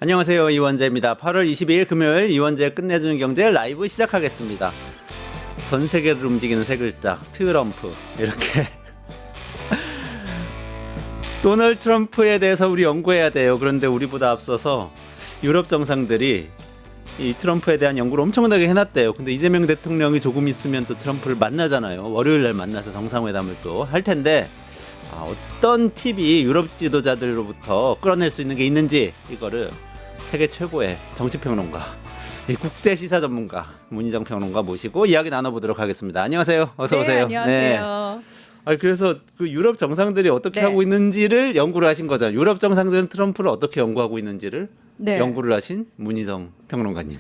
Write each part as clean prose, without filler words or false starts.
안녕하세요. 이원재입니다. 8월 22일 금요일 이원재 끝내주는 경제 라이브 시작하겠습니다. 전 세계를 움직이는 세 글자 트럼프. 이렇게 도널드 트럼프에 대해서 우리 연구해야 돼요. 그런데 우리보다 앞서서 유럽 정상들이 이 트럼프에 대한 연구를 엄청나게 해놨대요. 근데 이재명 대통령이 조금 있으면 또 트럼프를 만나잖아요. 월요일 날 만나서 정상회담을 또 할 텐데 어떤 팁이 유럽 지도자들로부터 끌어낼 수 있는 게 있는지 이거를 세계 최고의 정치평론가, 국제 시사 전문가 문희정 평론가 모시고 이야기 나눠보도록 하겠습니다. 안녕하세요. 어서 오세요. 안녕하세요. 네. 그래서 그 유럽 정상들이 어떻게 하고 있는지를 연구를 하신 거잖아요. 유럽 정상들은 트럼프를 어떻게 연구하고 있는지를 연구를 하신 문희정 평론가님.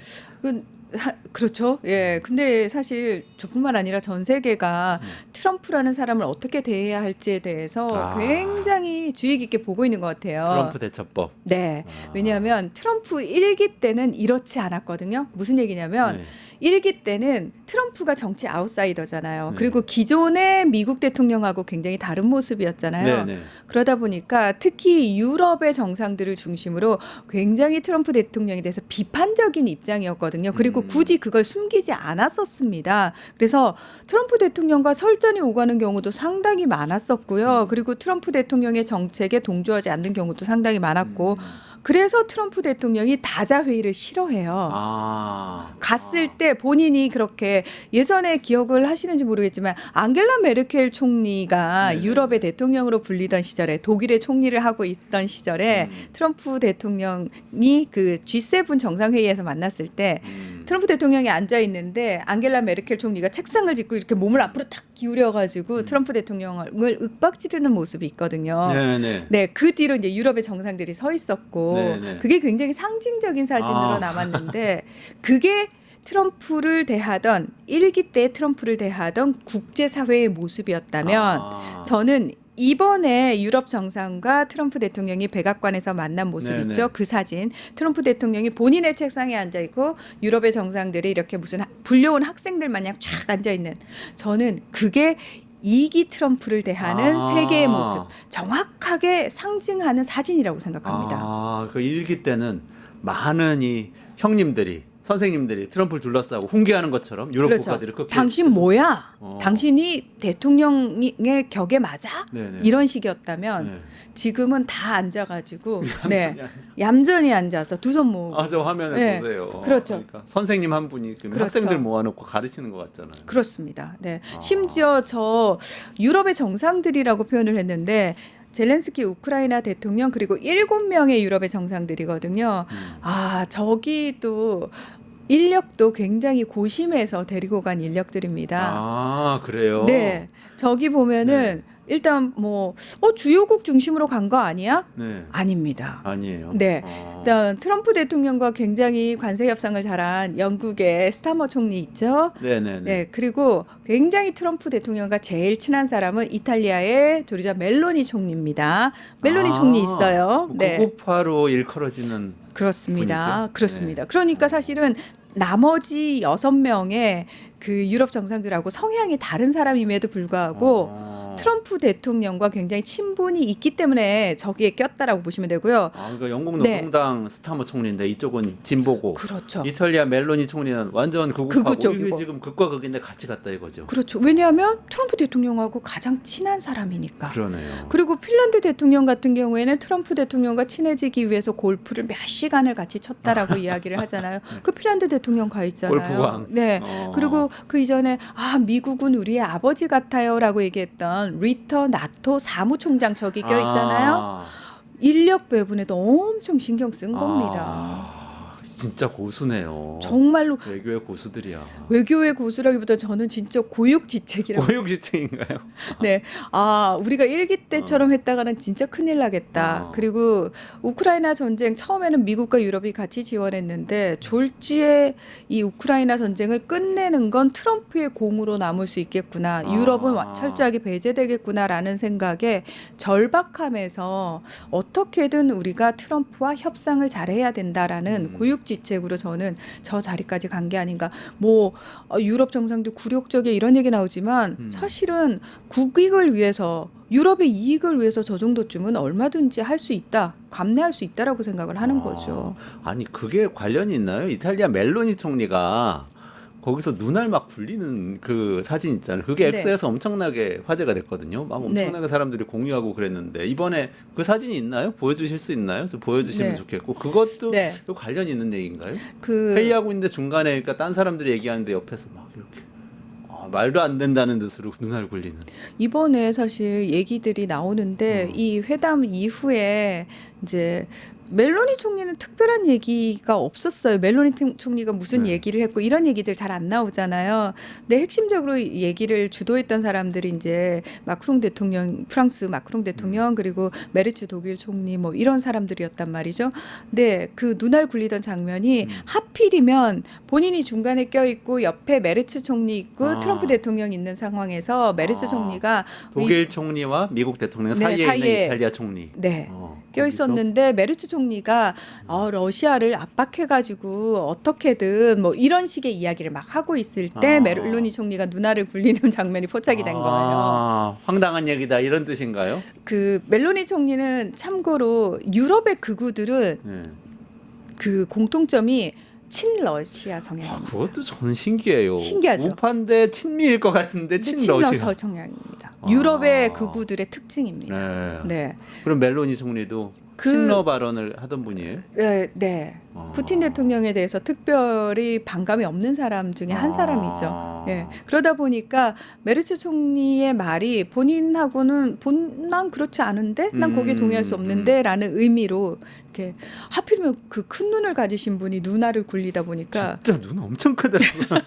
그렇죠. 예. 근데 사실 저뿐만 아니라 전 세계가 트럼프라는 사람을 어떻게 대해야 할지에 대해서 굉장히 주의 깊게 보고 있는 것 같아요. 트럼프 대처법. 네. 왜냐하면 트럼프 1기 때는 이렇지 않았거든요. 무슨 얘기냐면 1기 때는 트럼프가 정치 아웃사이더잖아요. 그리고 기존의 미국 대통령하고 굉장히 다른 모습이었잖아요. 그러다 보니까 특히 유럽의 정상들을 중심으로 굉장히 트럼프 대통령에 대해서 비판적인 입장이었거든요. 그리고 굳이 그걸 숨기지 않았었습니다. 그래서 트럼프 대통령과 설전이 오가는 경우도 상당히 많았었고요. 그리고 트럼프 대통령의 정책에 동조하지 않는 경우도 상당히 많았고 그래서 트럼프 대통령이 다자회의를 싫어해요. 갔을 때 본인이 그렇게 예전에 기억을 하시는지 모르겠지만 안겔라 메르켈 총리가 유럽의 대통령으로 불리던 시절에 독일의 총리를 하고 있던 시절에 트럼프 대통령이 그 G7 정상회의에서 만났을 때 트럼프 대통령이 앉아 있는데 안겔라 메르켈 총리가 책상을 짚고 이렇게 몸을 앞으로 탁 기울여가지고 트럼프 대통령을 윽박지르는 모습이 있거든요. 네, 그 뒤로 이제 유럽의 정상들이 서 있었고 그게 굉장히 상징적인 사진으로 남았는데 그게 트럼프를 대하던 1기 때 트럼프를 대하던 국제사회의 모습이었다면 저는 이번에 유럽 정상과 트럼프 대통령이 백악관에서 만난 모습 있죠. 그 사진. 트럼프 대통령이 본인의 책상에 앉아있고 유럽의 정상들이 이렇게 무슨 불려온 학생들 마냥 쫙 앉아있는 저는 그게 2기 트럼프를 대하는 세계의 모습 정확하게 상징하는 사진이라고 생각합니다. 그 1기 때는 많은 이 형님들이 선생님들이 트럼프를 둘러싸고 훈계하는 것처럼 유럽 국가들을 끝 당신 뭐야? 당신이 대통령의 격에 맞아? 이런 식이었다면 지금은 다 앉아가지고 얌전히 앉아서 두 손 모으고 저 화면을 보세요. 그렇죠. 그러니까 선생님 한 분이 학생들 모아놓고 가르치는 것 같잖아요. 그렇습니다. 네. 심지어 저 유럽의 정상들이라고 표현을 했는데 젤렌스키 우크라이나 대통령 그리고 7명의 유럽의 정상들이거든요. 저기도 인력도 굉장히 고심해서 데리고 간 인력들입니다. 그래요? 네. 저기 보면은 일단 뭐 주요국 중심으로 간 거 아니야? 아닙니다. 아니에요. 네. 일단 트럼프 대통령과 굉장히 관세 협상을 잘한 영국의 스타머 총리 있죠. 네. 그리고 굉장히 트럼프 대통령과 제일 친한 사람은 이탈리아의 조르자 멜로니 총리입니다. 멜로니 총리 있어요. 구구파로 일컬어지는 그렇습니다. 분이죠? 그렇습니다. 그러니까 사실은 나머지 6명의 그 유럽 정상들하고 성향이 다른 사람임에도 불구하고 트럼프 대통령과 굉장히 친분이 있기 때문에 저기에 꼈다라고 보시면 되고요. 그러니까 영국 노동당 스타머 총리인데 이쪽은 진보고, 그렇죠. 이탈리아 멜로니 총리는 완전 극우파고 쪽이고. 지금 극과 극인데 같이 갔다 이거죠. 그렇죠. 왜냐하면 트럼프 대통령하고 가장 친한 사람이니까. 그러네요. 그리고 핀란드 대통령 같은 경우에는 트럼프 대통령과 친해지기 위해서 골프를 몇 시간을 같이 쳤다라고 이야기를 하잖아요. 그 핀란드 대통령 가 있잖아요. 골프광. 네. 그리고 그 이전에 미국은 우리의 아버지 같아요라고 얘기했던 리터 나토 사무총장 저기 껴 있잖아요. 인력 배분에도 엄청 신경 쓴 겁니다. 진짜 고수네요. 정말로 외교의 고수들이야. 외교의 고수라기보다 저는 진짜 고육지책이라고. 고육지책인가요? 네, 우리가 1기 때처럼 했다가는 진짜 큰일 나겠다. 그리고 우크라이나 전쟁 처음에는 미국과 유럽이 같이 지원했는데 졸지에 이 우크라이나 전쟁을 끝내는 건 트럼프의 공으로 남을 수 있겠구나. 유럽은 철저하게 배제되겠구나라는 생각에 절박함에서 어떻게든 우리가 트럼프와 협상을 잘해야 된다라는 고육지책으로 저는 저 자리까지 간 게 아닌가. 유럽 정상들 굴욕적에 이런 얘기 나오지만 사실은 국익을 위해서 유럽의 이익을 위해서 저 정도쯤은 얼마든지 할 수 있다, 감내할 수 있다라고 생각을 하는 거죠. 아니 그게 관련이 있나요? 이탈리아 멜로니 총리가 거기서 눈알 막 굴리는 그 사진 있잖아요. 그게 네. X에서 엄청나게 화제가 됐거든요. 막 엄청나게 사람들이 공유하고 그랬는데 이번에 그 사진이 있나요? 보여주실 수 있나요? 좀 보여주시면 네. 좋겠고 그것도 네. 또 관련이 있는 얘기인가요? 그 회의하고 있는데 중간에 그러니까 딴 사람들이 얘기하는데 옆에서 막 이렇게 말도 안 된다는 듯으로 눈알 굴리는. 이번에 사실 얘기들이 나오는데 이 회담 이후에 이제 멜로니 총리는 특별한 얘기가 없었어요. 멜로니 총리가 무슨 네. 얘기를 했고 이런 얘기들 잘 안 나오잖아요. 근데 핵심적으로 얘기를 주도했던 사람들이 이제 마크롱 대통령, 프랑스 마크롱 대통령 그리고 메르츠 독일 총리 뭐 이런 사람들이었단 말이죠. 근데 그 눈알 굴리던 장면이 하필이면 본인이 중간에 껴있고 옆에 메르츠 총리 있고 트럼프 대통령 있는 상황에서 메르츠 총리가 독일 총리와 미국 대통령 네, 사이에 있는 사이에 이탈리아 총리. 네. 거기서? 껴 있었는데 메르츠 총리가 러시아를 압박해가지고 어떻게든 뭐 이런 식의 이야기를 막 하고 있을 때 멜로니 총리가 눈알을 굴리는 장면이 포착이 된 거예요. 황당한 얘기다 이런 뜻인가요? 그 멜로니 총리는 참고로 유럽의 극우들은 네. 그 공통점이 친러시아 성향입니다. 그것도 저는 신기해요. 신기하죠. 우파인데 친미일 것 같은데 친러시아. 친러서 성향입니다. 유럽의 극우들의 특징입니다. 네. 네. 그럼 멜로니 총리도 친러 발언을 하던 분이에요? 네, 네. 푸틴 대통령에 대해서 특별히 반감이 없는 사람 중에 한 사람이죠. 예. 그러다 보니까 메르츠 총리의 말이 본인하고는 난 그렇지 않은데, 난 거기에 동의할 수 없는데라는 의미로 이렇게 하필이면 그 큰 눈을 가지신 분이 눈알을 굴리다 보니까 진짜 눈 엄청 크더라고요.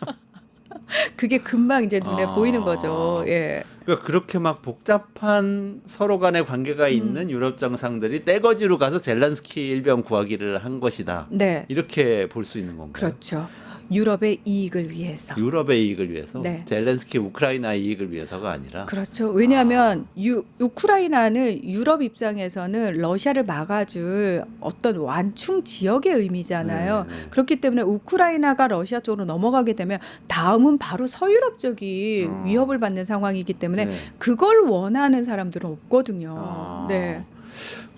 그게 금방 이제 눈에 보이는 거죠. 예. 그러니까 그렇게 막 복잡한 서로 간의 관계가 있는 유럽 정상들이 떼거지로 가서 젤란스키 일병 구하기를 한 것이다. 네. 이렇게 볼 수 있는 건가요? 그렇죠. 유럽의 이익을 위해서. 유럽의 이익을 위해서 네. 젤렌스키 우크라이나의 이익을 위해서가 아니라 그렇죠. 왜냐하면 우크라이나는 유럽 입장에서는 러시아를 막아줄 어떤 완충 지역의 의미잖아요. 네. 그렇기 때문에 우크라이나가 러시아 쪽으로 넘어가게 되면 다음은 바로 서유럽 쪽이 위협을 받는 상황이기 때문에 네. 그걸 원하는 사람들은 없거든요. 네.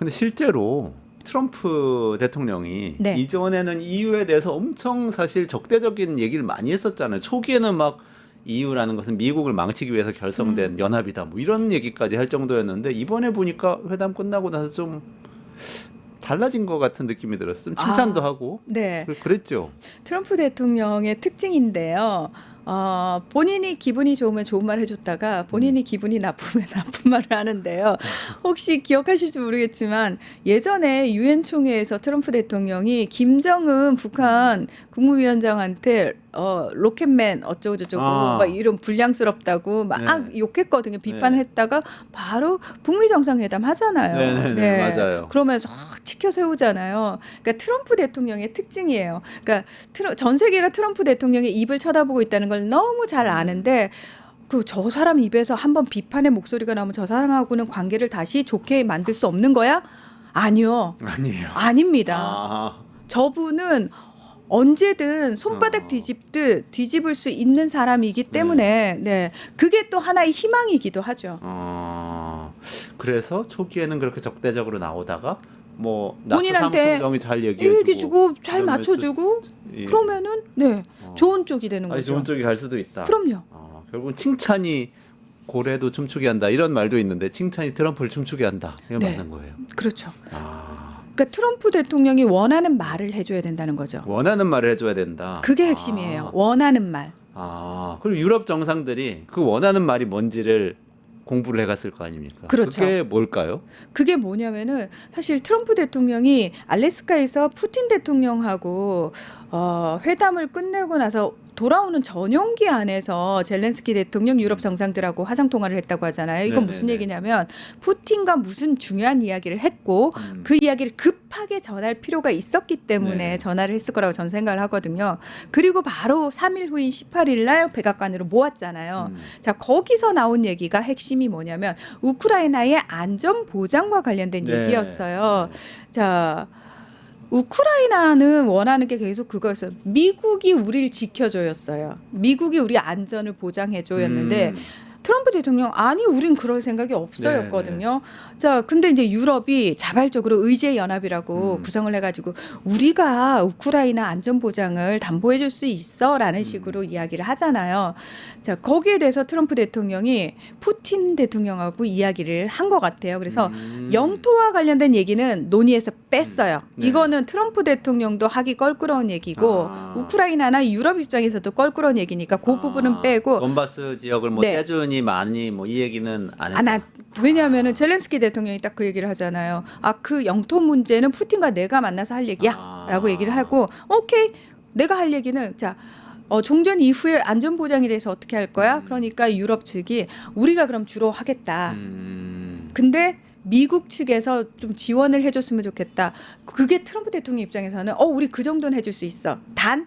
근데 실제로 트럼프 대통령이 네. 이전에는 EU에 대해서 엄청 사실 적대적인 얘기를 많이 했었잖아요. 초기에는 막 EU라는 것은 미국을 망치기 위해서 결성된 연합이다. 뭐 이런 얘기까지 할 정도였는데 이번에 보니까 회담 끝나고 나서 좀 달라진 것 같은 느낌이 들었어요. 좀 칭찬도 하고 네. 그랬죠. 트럼프 대통령의 특징인데요. 본인이 기분이 좋으면 좋은 말 해줬다가 본인이 기분이 나쁘면 나쁜 말을 하는데요. 혹시 기억하실지 모르겠지만 예전에 유엔 총회에서 트럼프 대통령이 김정은 북한 국무위원장한테 로켓맨 어쩌고 저쩌고 막 이런 불량스럽다고 막 욕했거든요. 비판을 했다가 바로 북미 정상회담 하잖아요. 네, 맞아요. 그러면서 치켜 세우잖아요. 그러니까 트럼프 대통령의 특징이에요. 그러니까 전 세계가 트럼프 대통령의 입을 쳐다보고 있다는 걸 너무 잘 아는데 저 사람 입에서 한번 비판의 목소리가 나오면 저 사람하고는 관계를 다시 좋게 만들 수 없는 거야? 아니요. 아니에요. 아닙니다. 저분은 언제든 손바닥 뒤집듯 뒤집을 수 있는 사람이기 때문에 네. 그게 또 하나의 희망이기도 하죠. 그래서 초기에는 그렇게 적대적으로 나오다가 뭐 본인한테 삼성정이 잘 얘기해주고 잘 맞춰주고 그러면은 네 좋은 쪽이 되는 거죠. 좋은 쪽이 갈 수도 있다. 그럼요. 결국은 칭찬이 고래도 춤추게 한다 이런 말도 있는데 칭찬이 트럼프를 춤추게 한다. 이건 네. 맞는 거예요. 그렇죠. 그러니까 트럼프 대통령이 원하는 말을 해줘야 된다는 거죠. 원하는 말을 해줘야 된다. 그게 핵심이에요. 원하는 말. 그리고 유럽 정상들이 그 원하는 말이 뭔지를 공부를 해갔을 거 아닙니까? 그렇죠. 그게 뭘까요? 그게 뭐냐면은 사실 트럼프 대통령이 알래스카에서 푸틴 대통령하고 회담을 끝내고 나서 돌아오는 전용기 안에서 젤렌스키 대통령 유럽 정상들하고 화상 통화를 했다고 하잖아요. 이건 네네네. 무슨 얘기냐면 푸틴과 무슨 중요한 이야기를 했고 그 이야기를 급하게 전할 필요가 있었기 때문에 네. 전화를 했을 거라고 저는 생각을 하거든요. 그리고 바로 3일 후인 18일 날 백악관으로 모았잖아요. 자, 거기서 나온 얘기가 핵심이 뭐냐면 우크라이나의 안전 보장과 관련된 네. 얘기였어요. 자, 우크라이나는 원하는 게 계속 그거였어요. 미국이 우리를 지켜줘였어요. 미국이 우리 안전을 보장해줘였는데 트럼프 대통령 아니 우린 그럴 생각이 없어였거든요. 자, 근데 이제 유럽이 자발적으로 의제 연합이라고 구성을 해가지고 우리가 우크라이나 안전 보장을 담보해줄 수 있어라는 식으로 이야기를 하잖아요. 자, 거기에 대해서 트럼프 대통령이 푸틴 대통령하고 이야기를 한 것 같아요. 그래서 영토와 관련된 얘기는 논의에서 뺐어요. 네. 이거는 트럼프 대통령도 하기 껄끄러운 얘기고 우크라이나나 유럽 입장에서도 껄끄러운 얘기니까 그 부분은 빼고 돈바스 지역을 뭐 네. 떼주니 많이 뭐 이 얘기는 안 했다. 왜냐하면은 젤렌스키 대통령이 딱 그 얘기를 하잖아요. 아, 그 영토 문제는 푸틴과 내가 만나서 할 얘기야라고 얘기를 하고 오케이 내가 할 얘기는 자. 종전 이후에 안전 보장에 대해서 어떻게 할 거야? 그러니까 유럽 측이 우리가 그럼 주로 하겠다. 근데 미국 측에서 좀 지원을 해줬으면 좋겠다. 그게 트럼프 대통령 입장에서는 우리 그 정도는 해줄 수 있어. 단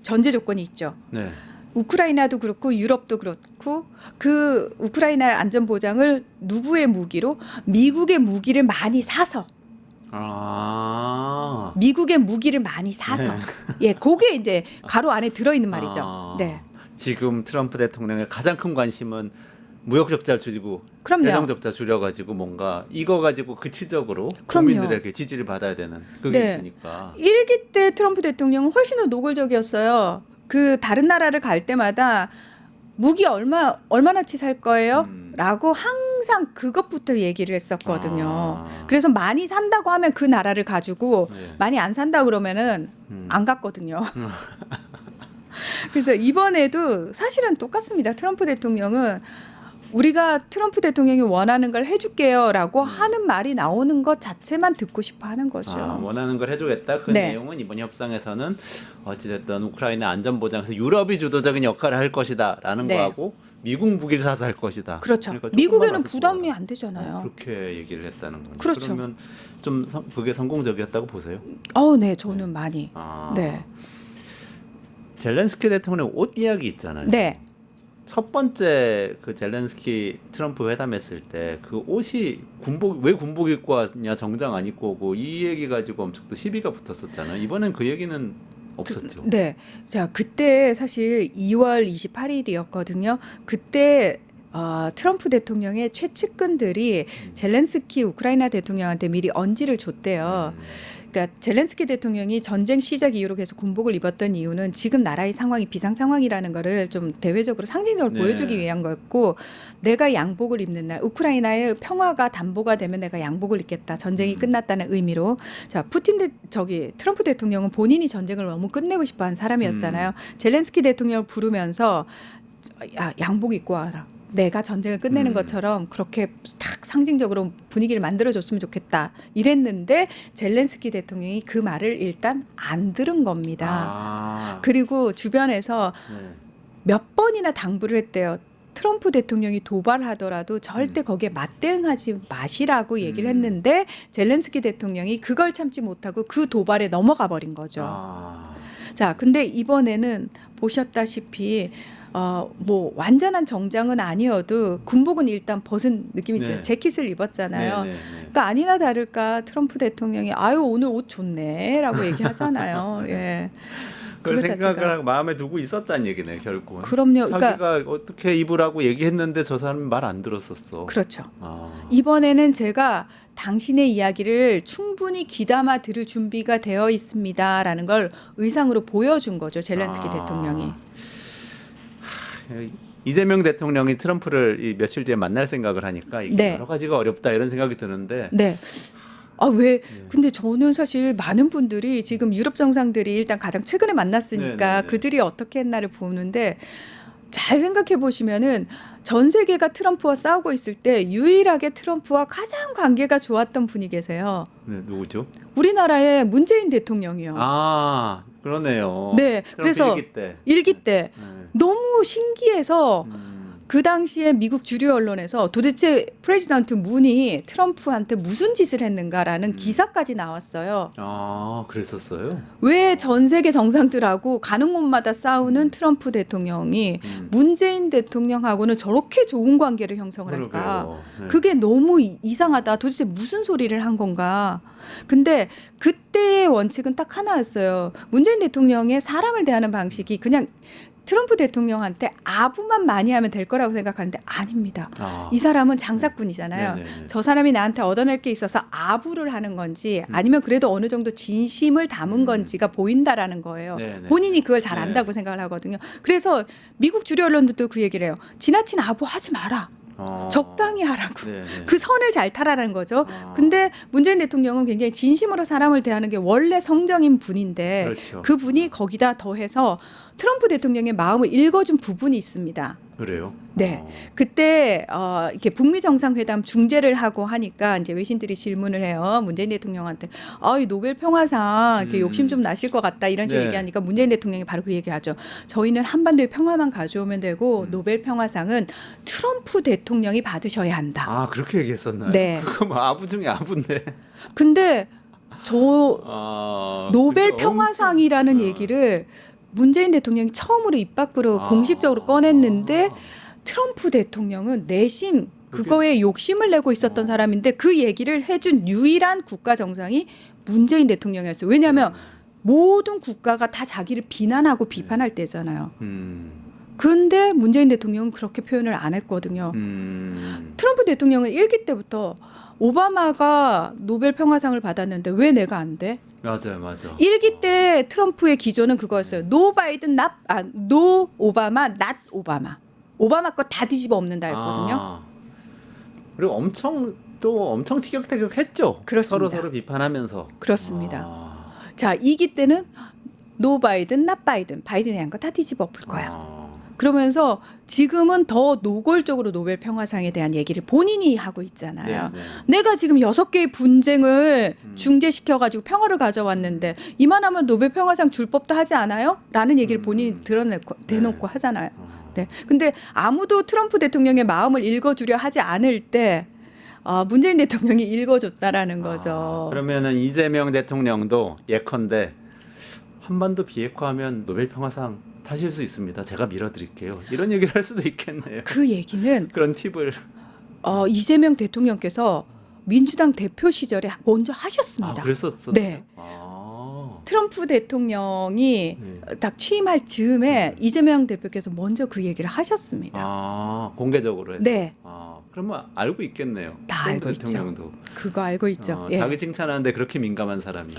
전제 조건이 있죠. 네. 우크라이나도 그렇고 유럽도 그렇고 그 우크라이나 안전 보장을 누구의 무기로 미국의 무기를 많이 사서 미국의 무기를 많이 사서 네. 예, 그게 이제 가로 안에 들어 있는 말이죠. 아, 네. 지금 트럼프 대통령의 가장 큰 관심은 무역 적자를 줄이고 그럼요. 재정 적자 줄여가지고 뭔가 이거 가지고 그치적으로 그럼요. 국민들에게 지지를 받아야 되는 그게 네. 있으니까. 1기 때 트럼프 대통령은 훨씬 더 노골적이었어요. 그 다른 나라를 갈 때마다 무기 얼마나치 살 거예요? 라고 항상 그것부터 얘기를 했었거든요. 그래서 많이 산다고 하면 그 나라를 가지고 네. 많이 안 산다 그러면은 안 갔거든요. 그래서 이번에도 사실은 똑같습니다. 트럼프 대통령은 우리가 트럼프 대통령이 원하는 걸 해줄게요라고 하는 말이 나오는 것 자체만 듣고 싶어 하는 거죠. 원하는 걸 해주겠다. 그 네. 내용은 이번 협상에서는 어찌됐든 우크라이나 안전보장에서 유럽이 주도적인 역할을 할 것이다라는 네. 거하고 미국 무기를 사서 할 것이다. 그렇죠. 그러니까 조금만 미국에는 와서 부담이 좋아. 안 되잖아요. 그렇게 얘기를 했다는 거죠. 그렇죠. 그러면 좀 그게 성공적이었다고 보세요? 네, 저는 많이. 네. 젤렌스키 대통령 옷 이야기 있잖아요. 네. 첫 번째 그 젤렌스키 트럼프 회담했을 때 그 옷이 왜 군복 입고 왔냐 정장 안 입고 오고 이 얘기 가지고 엄청 또 시비가 붙었었잖아요. 이번엔 그 얘기는 없었죠. 네. 자, 그때 사실 2월 28일이었거든요. 그때 트럼프 대통령의 최측근들이 젤렌스키 우크라이나 대통령한테 미리 언지를 줬대요. 그러니까 젤렌스키 대통령이 전쟁 시작 이후로 계속 군복을 입었던 이유는 지금 나라의 상황이 비상 상황이라는 거를 좀 대외적으로 상징적으로 네. 보여주기 위한 거였고 내가 양복을 입는 날 우크라이나의 평화가 담보가 되면 내가 양복을 입겠다. 전쟁이 끝났다는 의미로. 자, 트럼프 대통령은 본인이 전쟁을 너무 끝내고 싶어 한 사람이었잖아요. 젤렌스키 대통령을 부르면서 야, 양복 입고 와라. 내가 전쟁을 끝내는 것처럼 그렇게 탁 상징적으로 분위기를 만들어줬으면 좋겠다 이랬는데 젤렌스키 대통령이 그 말을 일단 안 들은 겁니다. 그리고 주변에서 몇 번이나 당부를 했대요. 트럼프 대통령이 도발하더라도 절대 거기에 맞대응하지 마시라고 얘기를 했는데 젤렌스키 대통령이 그걸 참지 못하고 그 도발에 넘어가 버린 거죠. 자, 근데 이번에는 보셨다시피 뭐 완전한 정장은 아니어도 군복은 일단 벗은 느낌이 있어요. 네. 재킷을 입었잖아요. 네. 그러니까 아니나 다를까 트럼프 대통령이 아유 오늘 옷 좋네라고 얘기하잖아요. 예. 그걸 그것 생각을 자체가- 하고 마음에 두고 있었다는 얘기네요, 결국은. 그럼요. 자기가 그러니까 어떻게 입으라고 얘기했는데 저 사람이 말 안 들었었어. 그렇죠. 이번에는 제가 당신의 이야기를 충분히 귀담아 들을 준비가 되어 있습니다라는 걸 의상으로 보여준 거죠. 젤렌스키 대통령이. 이재명 대통령이 트럼프를 이 며칠 뒤에 만날 생각을 하니까 이게 네. 여러 가지가 어렵다 이런 생각이 드는데 네. 왜? 근데 저는 사실 많은 분들이 지금 유럽 정상들이 일단 가장 최근에 만났으니까 네. 그들이 어떻게 했나를 보는데 잘 생각해 보시면은 전 세계가 트럼프와 싸우고 있을 때 유일하게 트럼프와 가장 관계가 좋았던 분이 계세요. 네, 누구죠? 우리나라의 문재인 대통령이요. 그러네요. 네, 그래서 일기 때 네. 너무 신기해서 그 당시에 미국 주류 언론에서 도대체 프레지던트 문이 트럼프한테 무슨 짓을 했는가라는 기사까지 나왔어요. 그랬었어요? 왜 전 세계 정상들하고 가는 곳마다 싸우는 트럼프 대통령이 문재인 대통령하고는 저렇게 좋은 관계를 형성을 할까? 그러게요. 네. 그게 너무 이상하다. 도대체 무슨 소리를 한 건가? 근데 그때의 원칙은 딱 하나였어요. 문재인 대통령의 사람을 대하는 방식이 그냥 트럼프 대통령한테 아부만 많이 하면 될 거라고 생각하는데 아닙니다. 이 사람은 장사꾼이잖아요. 네네네. 저 사람이 나한테 얻어낼 게 있어서 아부를 하는 건지 아니면 그래도 어느 정도 진심을 담은 건지가 보인다라는 거예요. 네네. 본인이 그걸 잘 네. 안다고 생각을 하거든요. 그래서 미국 주류 언론들도 그 얘기를 해요. 지나친 아부 하지 마라. 적당히 하라고. 네네. 그 선을 잘 타라는 거죠. 근데 문재인 대통령은 굉장히 진심으로 사람을 대하는 게 원래 성정인 분인데 그렇죠. 그 분이 거기다 더해서 트럼프 대통령의 마음을 읽어준 부분이 있습니다. 그래요? 네. 그때 이렇게 북미 정상회담 중재를 하고 하니까 이제 외신들이 질문을 해요. 문재인 대통령한테 이 노벨 평화상 이렇게 욕심 좀 나실 것 같다 이런 식으로 네. 얘기하니까 문재인 대통령이 바로 그 얘기를 하죠. 저희는 한반도의 평화만 가져오면 되고 노벨 평화상은 트럼프 대통령이 받으셔야 한다. 그렇게 얘기했었나요? 네. 그거 뭐 아부 중에 아부인데. 근데 저 노벨 그죠? 평화상이라는 엄청, 얘기를 문재인 대통령이 처음으로 입 밖으로 공식적으로 꺼냈는데 트럼프 대통령은 내심 그거에 욕심을 내고 있었던 사람인데 그 얘기를 해준 유일한 국가 정상이 문재인 대통령이었어요. 왜냐하면 모든 국가가 다 자기를 비난하고 비판할 때잖아요. 근데 문재인 대통령은 그렇게 표현을 안 했거든요. 트럼프 대통령은 일기 때부터 오바마가 노벨 평화상을 받았는데 왜 내가 안 돼? 맞아요. 일기 때 트럼프의 기조는 그거였어요. 노 바이든, 노 오바마, 낫 오바마. 오바마 거 다 뒤집어 엎는다 했거든요. 그리고 엄청 티격태격했죠. 그렇습니다. 서로 비판하면서. 그렇습니다. 자, 2기 때는 노 바이든, 낫 바이든. 바이든이 한 거 다 뒤집어 엎을 거야. 그러면서 지금은 더 노골적으로 노벨 평화상에 대한 얘기를 본인이 하고 있잖아요. 네. 내가 지금 6개의 분쟁을 중재시켜가지고 평화를 가져왔는데 이만하면 노벨 평화상 줄 법도 하지 않아요? 라는 얘기를 본인이 대놓고 하잖아요. 네. 근데 아무도 트럼프 대통령의 마음을 읽어주려 하지 않을 때 문재인 대통령이 읽어줬다라는 거죠. 그러면은 이재명 대통령도 예컨대 한반도 비핵화하면 노벨 평화상 타실 수 있습니다. 제가 밀어드릴게요. 이런 얘기를 할 수도 있겠네요. 그 얘기는 그런 팁을 이재명 대통령께서 민주당 대표 시절에 먼저 하셨습니다. 그랬었어요. 네. 트럼프 대통령이 딱 취임할 즈음에 이재명 대표께서 먼저 그 얘기를 하셨습니다. 공개적으로 해서. 네. 그러면 알고 있겠네요. 다 알고 대통령도. 있죠. 그거 알고 있죠. 예. 자기 칭찬하는데 그렇게 민감한 사람이.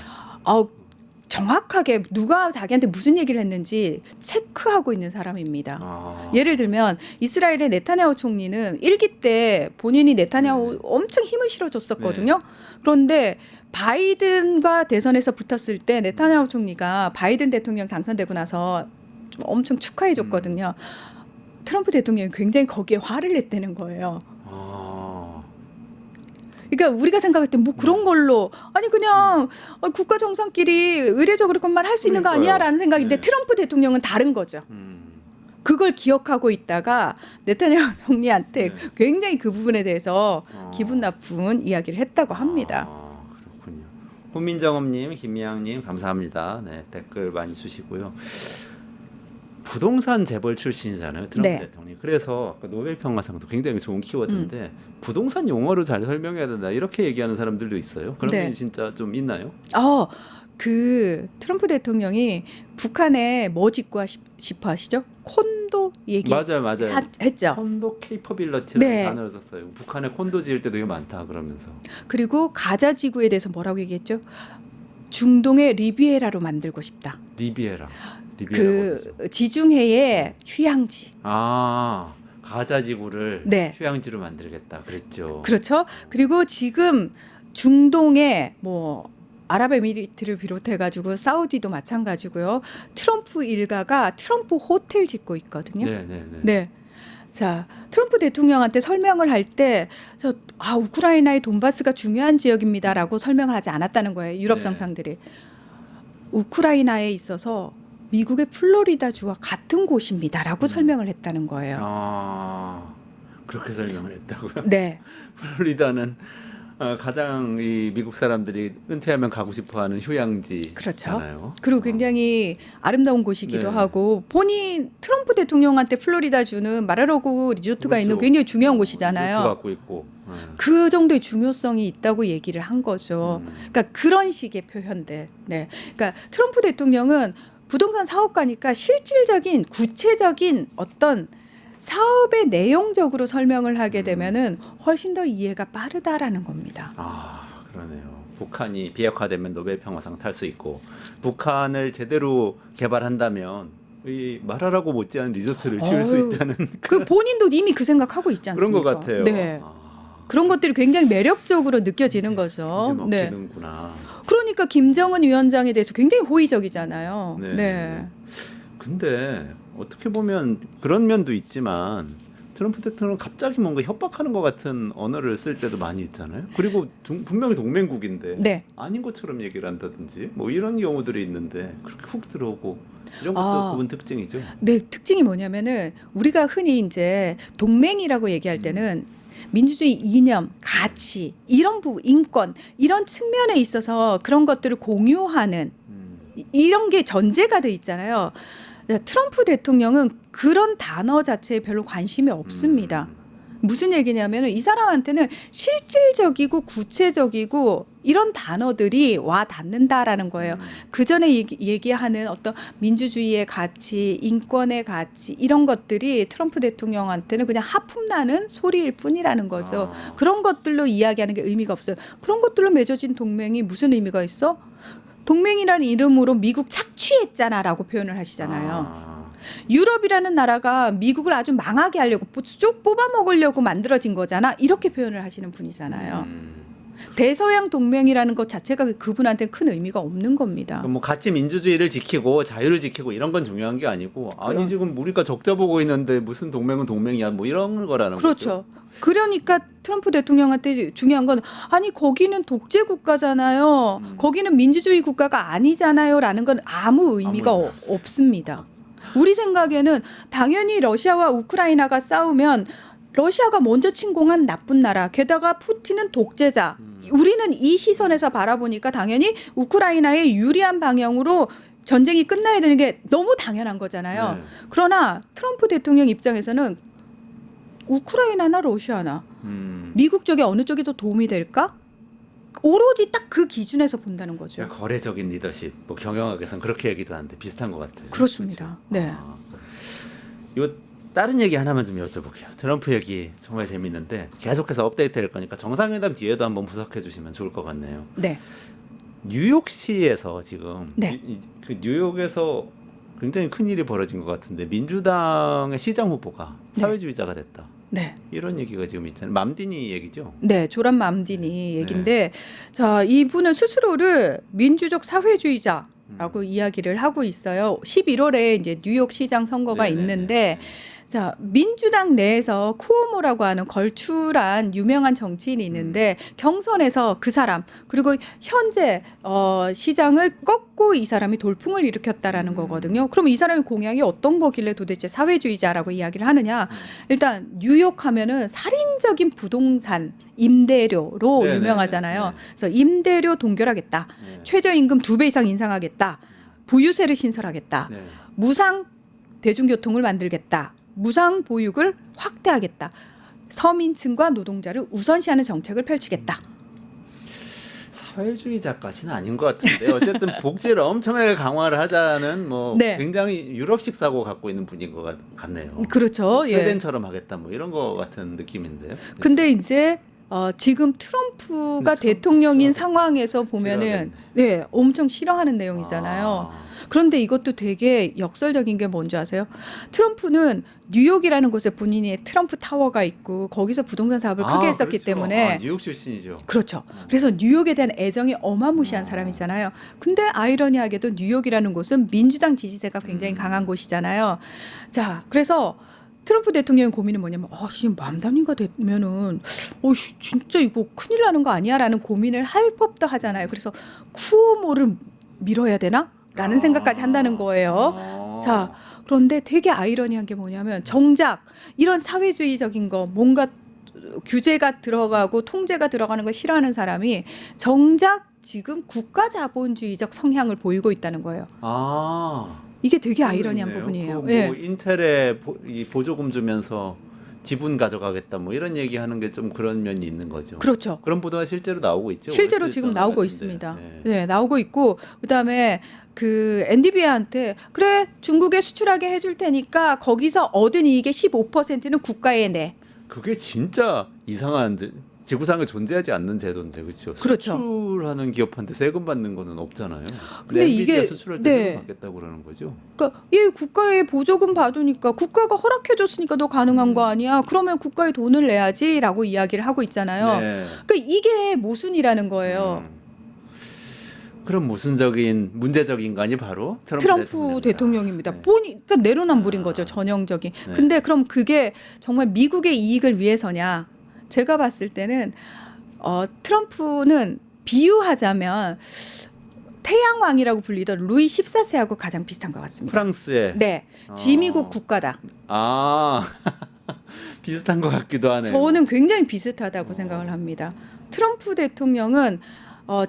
정확하게 누가 자기한테 무슨 얘기를 했는지 체크하고 있는 사람입니다. 예를 들면 이스라엘의 네타냐후 총리는 일기 때 본인이 네타냐후 엄청 힘을 실어줬었거든요. 그런데 바이든과 대선에서 붙었을 때 네타냐후 총리가 바이든 대통령 당선되고 나서 좀 엄청 축하해줬거든요. 트럼프 대통령이 굉장히 거기에 화를 냈다는 거예요. 그러니까 우리가 생각할 때 뭐 그런 걸로 아니 그냥 국가 정상끼리 의례적으로 그것만 할 수 있는 거 아니야라는 생각인데 트럼프 대통령은 다른 거죠. 그걸 기억하고 있다가 네타냐후 총리한테 굉장히 그 부분에 대해서 기분 나쁜 이야기를 했다고 합니다. 그렇군요. 훈민정음님, 김미양님 감사합니다. 네, 댓글 많이 주시고요. 부동산 재벌 출신이잖아요, 트럼프 대통령이. 그래서 노벨 평화상도 굉장히 좋은 키워드인데 부동산 용어로 잘 설명해야 된다 이렇게 얘기하는 사람들도 있어요. 그런 게 진짜 좀 있나요? 그 트럼프 대통령이 북한에 뭐 짓고 싶어 하시죠? 콘도 얘기 맞아요. 했죠. 콘도 케이퍼빌리티라는 단어를 썼어요. 북한에 콘도 지을 때 되게 많다 그러면서. 그리고 가자 지구에 대해서 뭐라고 얘기했죠? 중동의 리비에라로 만들고 싶다. 리비에라 그 지중해의 휴양지. 가자 지구를 휴양지로 만들겠다 그랬죠. 그렇죠. 그리고 지금 중동에 뭐 아랍에미리트를 비롯해 가지고 사우디도 마찬가지고요. 트럼프 일가가 트럼프 호텔 짓고 있거든요. 네. 자, 트럼프 대통령한테 설명을 할 때 우크라이나의 돈바스가 중요한 지역입니다라고 설명을 하지 않았다는 거예요. 유럽 정상들이. 우크라이나에 있어서 미국의 플로리다 주와 같은 곳입니다라고 설명을 했다는 거예요. 그렇게 설명을 했다고요? 네. 플로리다는 가장 이 미국 사람들이 은퇴하면 가고 싶어하는 휴양지잖아요. 그렇죠. 그리고 굉장히 아름다운 곳이기도 하고 본인 트럼프 대통령한테 플로리다 주는 마라로그 리조트가 있는 굉장히 중요한 곳이잖아요. 리조트 갖고 있고. 그 정도의 중요성이 있다고 얘기를 한 거죠. 그러니까 그런 식의 표현들. 네. 그러니까 트럼프 대통령은 부동산 사업가니까 실질적인 구체적인 어떤 사업의 내용적으로 설명을 하게 되면은 훨씬 더 이해가 빠르다라는 겁니다. 아, 그러네요. 북한이 비핵화되면 노벨 평화상 탈 수 있고 북한을 제대로 개발한다면 이 말하라고 못지않은 리조트를 지을 수 있다는 그 본인도 이미 그 생각하고 있지 않습니까? 그런 것 같아요. 네. 아, 그런 것들이 굉장히 매력적으로 느껴지는 거죠. 근데 먹히는구나. 그러니까 김정은 위원장에 대해서 굉장히 호의적이잖아요. 네. 네. 근데 어떻게 보면 그런 면도 있지만 트럼프 대통령은 갑자기 뭔가 협박하는 것 같은 언어를 쓸 때도 많이 있잖아요. 그리고 분명히 동맹국인데 네. 아닌 것처럼 얘기를 한다든지 뭐 이런 경우들이 있는데 그렇게 훅 들어오고 이런 것도 아. 그분 특징이죠. 네, 특징이 뭐냐면은 우리가 흔히 이제 동맹이라고 얘기할 때는 민주주의 이념, 가치, 이런 인권 이런 측면에 있어서 그런 것들을 공유하는 이런 게 전제가 돼 있잖아요. 트럼프 대통령은 그런 단어 자체에 별로 관심이 없습니다. 무슨 얘기냐면 이 사람한테는 실질적이고 구체적이고 이런 단어들이 와 닿는다라는 거예요. 그 전에 얘기하는 어떤 민주주의의 가치, 인권의 가치 이런 것들이 트럼프 대통령한테는 그냥 하품나는 소리일 뿐이라는 거죠. 그런 것들로 이야기하는 게 의미가 없어요. 그런 것들로 맺어진 동맹이 무슨 의미가 있어? 동맹이라는 이름으로 미국 착취했잖아라고 표현을 하시잖아요. 유럽이라는 나라가 미국을 아주 망하게 하려고 쭉 뽑아먹으려고 만들어진 거잖아. 이렇게 표현을 하시는 분이잖아요. 대서양 동맹이라는 것 자체가 그분한테는 큰 의미가 없는 겁니다. 뭐 가치 민주주의를 지키고 자유를 지키고 이런 건 중요한 게 아니고 아니 지금 우리가 적자 보고 있는데 무슨 동맹은 동맹이야 뭐 이런 거라는 거죠. 그렇죠. 그러니까 트럼프 대통령한테 중요한 건 아니 거기는 독재 국가잖아요. 거기는 민주주의 국가가 아니잖아요라는 건 아무 의미가 없습니다. 우리 생각에는 당연히 러시아와 우크라이나가 싸우면 러시아가 먼저 침공한 나쁜 나라, 게다가 푸틴은 독재자. 우리는 이 시선에서 바라보니까 당연히 우크라이나의 유리한 방향으로 전쟁이 끝나야 되는 게 너무 당연한 거잖아요. 네. 그러나 트럼프 대통령 입장에서는 우크라이나나 러시아나 미국 쪽에 어느 쪽이 더 도움이 될까? 오로지 딱 그 기준에서 본다는 거죠. 거래적인 리더십, 뭐 경영학에서는 그렇게 얘기도 하는데 비슷한 것 같아요. 그렇습니다. 네. 이거 다른 얘기 하나만 좀 여쭤볼게요. 트럼프 얘기 정말 재밌는데 계속해서 업데이트될 거니까 정상회담 뒤에도 한번 분석해 주시면 좋을 것 같네요. 네. 뉴욕시에서 지금 네. 그 뉴욕에서 굉장히 큰 일이 벌어진 것 같은데 민주당의 시장 후보가 네. 사회주의자가 됐다. 네. 이런 얘기가 지금 있잖아요. 맘디니 얘기죠. 네, 조란 맘디니 얘긴데 자, 이분은 스스로를 민주적 사회주의자라고 이야기를 하고 있어요. 11월에 이제 뉴욕 시장 선거가 있는데 자, 민주당 내에서 쿠오모라고 하는 걸출한 유명한 정치인이 있는데 경선에서 그 사람 그리고 현재 시장을 꺾고 이 사람이 돌풍을 일으켰다라는 거거든요. 그럼 이 사람의 공약이 어떤 거길래 도대체 사회주의자라고 이야기를 하느냐? 일단 뉴욕 하면은 살인적인 부동산 임대료로 유명하잖아요. 그래서 임대료 동결하겠다. 최저임금 2배 이상 인상하겠다. 부유세를 신설하겠다. 무상 대중교통을 만들겠다. 무상 보육을 확대하겠다. 서민층과 노동자를 우선시하는 정책을 펼치겠다. 사회주의자까지는 아닌 것 같은데 어쨌든 복지를 엄청나게 강화를 하자는 뭐 네. 굉장히 유럽식 사고 갖고 있는 분인 것 같네요. 그렇죠. 예. 스웨덴처럼 하겠다 뭐 이런 것 같은 느낌인데요. 근데 이제 지금 트럼프가 대통령인 상황에서 보면은 네, 엄청 싫어하는 내용이잖아요. 그런데 이것도 되게 역설적인 게 뭔지 아세요? 트럼프는 뉴욕이라는 곳에 본인이 트럼프 타워가 있고 거기서 부동산 사업을 크게 했었기 그렇죠. 때문에 뉴욕 출신이죠. 그렇죠. 그래서 뉴욕에 대한 애정이 어마무시한 사람이잖아요. 근데 아이러니하게도 뉴욕이라는 곳은 민주당 지지세가 굉장히 강한 곳이잖아요. 자, 그래서 트럼프 대통령의 고민은 뭐냐면 지금 맘담님과 되면은 진짜 이거 큰일 나는 거 아니야라는 고민을 할 법도 하잖아요. 그래서 쿠오모를 밀어야 되나? 라는 생각까지 한다는 거예요. 자, 그런데 되게 아이러니한 게 뭐냐면 정작 이런 사회주의적인 거 뭔가 규제가 들어가고 통제가 들어가는 걸 싫어하는 사람이 정작 지금 국가 자본주의적 성향을 보이고 있다는 거예요. 이게 되게 아이러니한 부분이에요. 뭐 인텔에 이 보조금 주면서 지분 가져가겠다 뭐 이런 얘기하는 게 좀 그런 면이 있는 거죠. 그렇죠. 그런 보도가 실제로 나오고 있죠. 실제로 월스트리트 지금 저널 나오고 같은데. 있습니다. 네. 네, 나오고 있고 그다음에 그 엔디비아한테 그래 중국에 수출하게 해줄 테니까 거기서 얻은 이익의 15%는 국가에 내. 그게 진짜 이상한 지구상에 존재하지 않는 제도인데 그렇죠. 그렇죠. 수출하는 기업한테 세금 받는 거는 없잖아요. 근데 이게- 엔비디아 수출할 때 네. 세금 받겠다고 그러는 거죠. 그러니까 얘 국가에 보조금 받으니까 국가가 허락해줬으니까 너 가능한 거 아니야? 그러면 국가에 돈을 내야지라고 이야기를 하고 있잖아요. 네. 그러니까 이게 모순이라는 거예요. 그럼 모순적인 문제적 인간이 바로 트럼프 대통령입니다. 네. 그러니까 내로남불인 거죠, 전형적인. 네. 근데 그럼 그게 정말 미국의 이익을 위해서냐? 제가 봤을 때는 트럼프는 비유하자면 태양왕이라고 불리던 루이 14세하고 가장 비슷한 것 같습니다. 프랑스의 네, 지미국 국가다. 아 비슷한 것 같기도 하네요. 저는 굉장히 비슷하다고 생각을 합니다. 트럼프 대통령은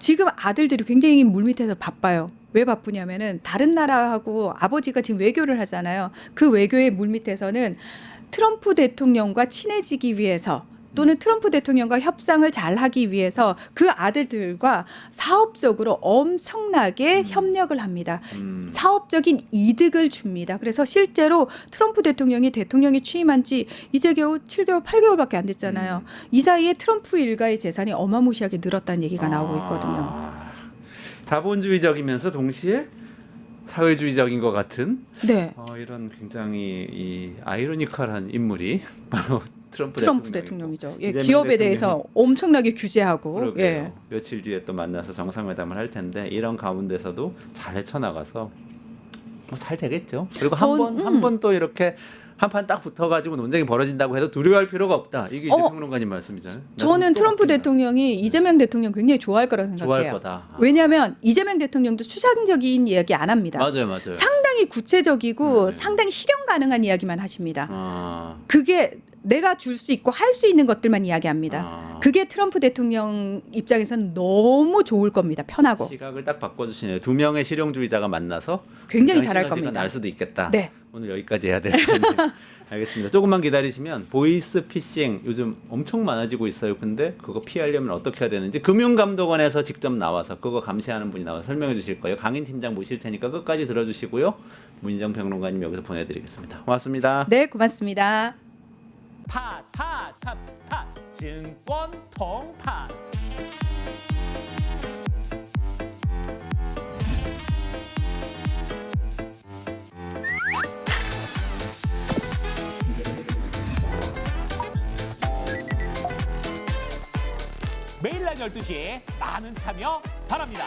지금 아들들이 굉장히 물밑에서 바빠요. 왜 바쁘냐면은 다른 나라하고 아버지가 지금 외교를 하잖아요. 그 외교의 물밑에서는 트럼프 대통령과 친해지기 위해서 또는 트럼프 대통령과 협상을 잘 하기 위해서 그 아들들과 사업적으로 엄청나게 협력을 합니다. 사업적인 이득을 줍니다. 그래서 실제로 트럼프 대통령이 취임한 지 이제 겨우 7개월, 8개월밖에 안 됐잖아요. 이 사이에 트럼프 일가의 재산이 어마무시하게 늘었다는 얘기가 나오고 있거든요. 자본주의적이면서 동시에 사회주의적인 것 같은 네. 이런 굉장히 이 아이러니컬한 인물이 바로 트럼프 대통령이죠. 예, 이재명 기업에 대통령이 대해서 엄청나게 규제하고. 그러게요. 예. 며칠 뒤에 또 만나서 정상회담을 할 텐데 이런 가운데서도 잘 헤쳐나가서 뭐 잘 되겠죠. 그리고 한 번 또 이렇게 한 판 딱 붙어가지고 논쟁이 벌어진다고 해도 두려워할 필요가 없다. 이게 이제 평론가님 말씀이잖아요. 저는 트럼프 대통령이 이재명 대통령 굉장히 좋아할 거라고 생각해요. 좋아할 거다. 왜냐하면 이재명 대통령도 추상적인 이야기 안 합니다. 맞아요. 상당히 구체적이고 네. 상당히 실현 가능한 이야기만 하십니다. 아, 그게 내가 줄 수 있고 할 수 있는 것들만 이야기합니다. 아. 그게 트럼프 대통령 입장에서는 너무 좋을 겁니다. 편하고. 시각을 딱 바꿔주시네요. 두 명의 실용주의자가 만나서 굉장히 잘할 시너지가 겁니다. 날 수도 있겠다. 네. 오늘 여기까지 해야 될 텐데. 알겠습니다. 조금만 기다리시면 보이스 피싱 요즘 엄청 많아지고 있어요. 근데 그거 피하려면 어떻게 해야 되는지 금융감독원에서 직접 나와서 그거 감시하는 분이 나와서 설명해 주실 거예요. 강인 팀장 모실 테니까 끝까지 들어주시고요. 문희정 평론가님 여기서 보내드리겠습니다. 고맙습니다. 네, 고맙습니다. 팟 증권 통팟 매일 낮 12시에 많은 참여 바랍니다.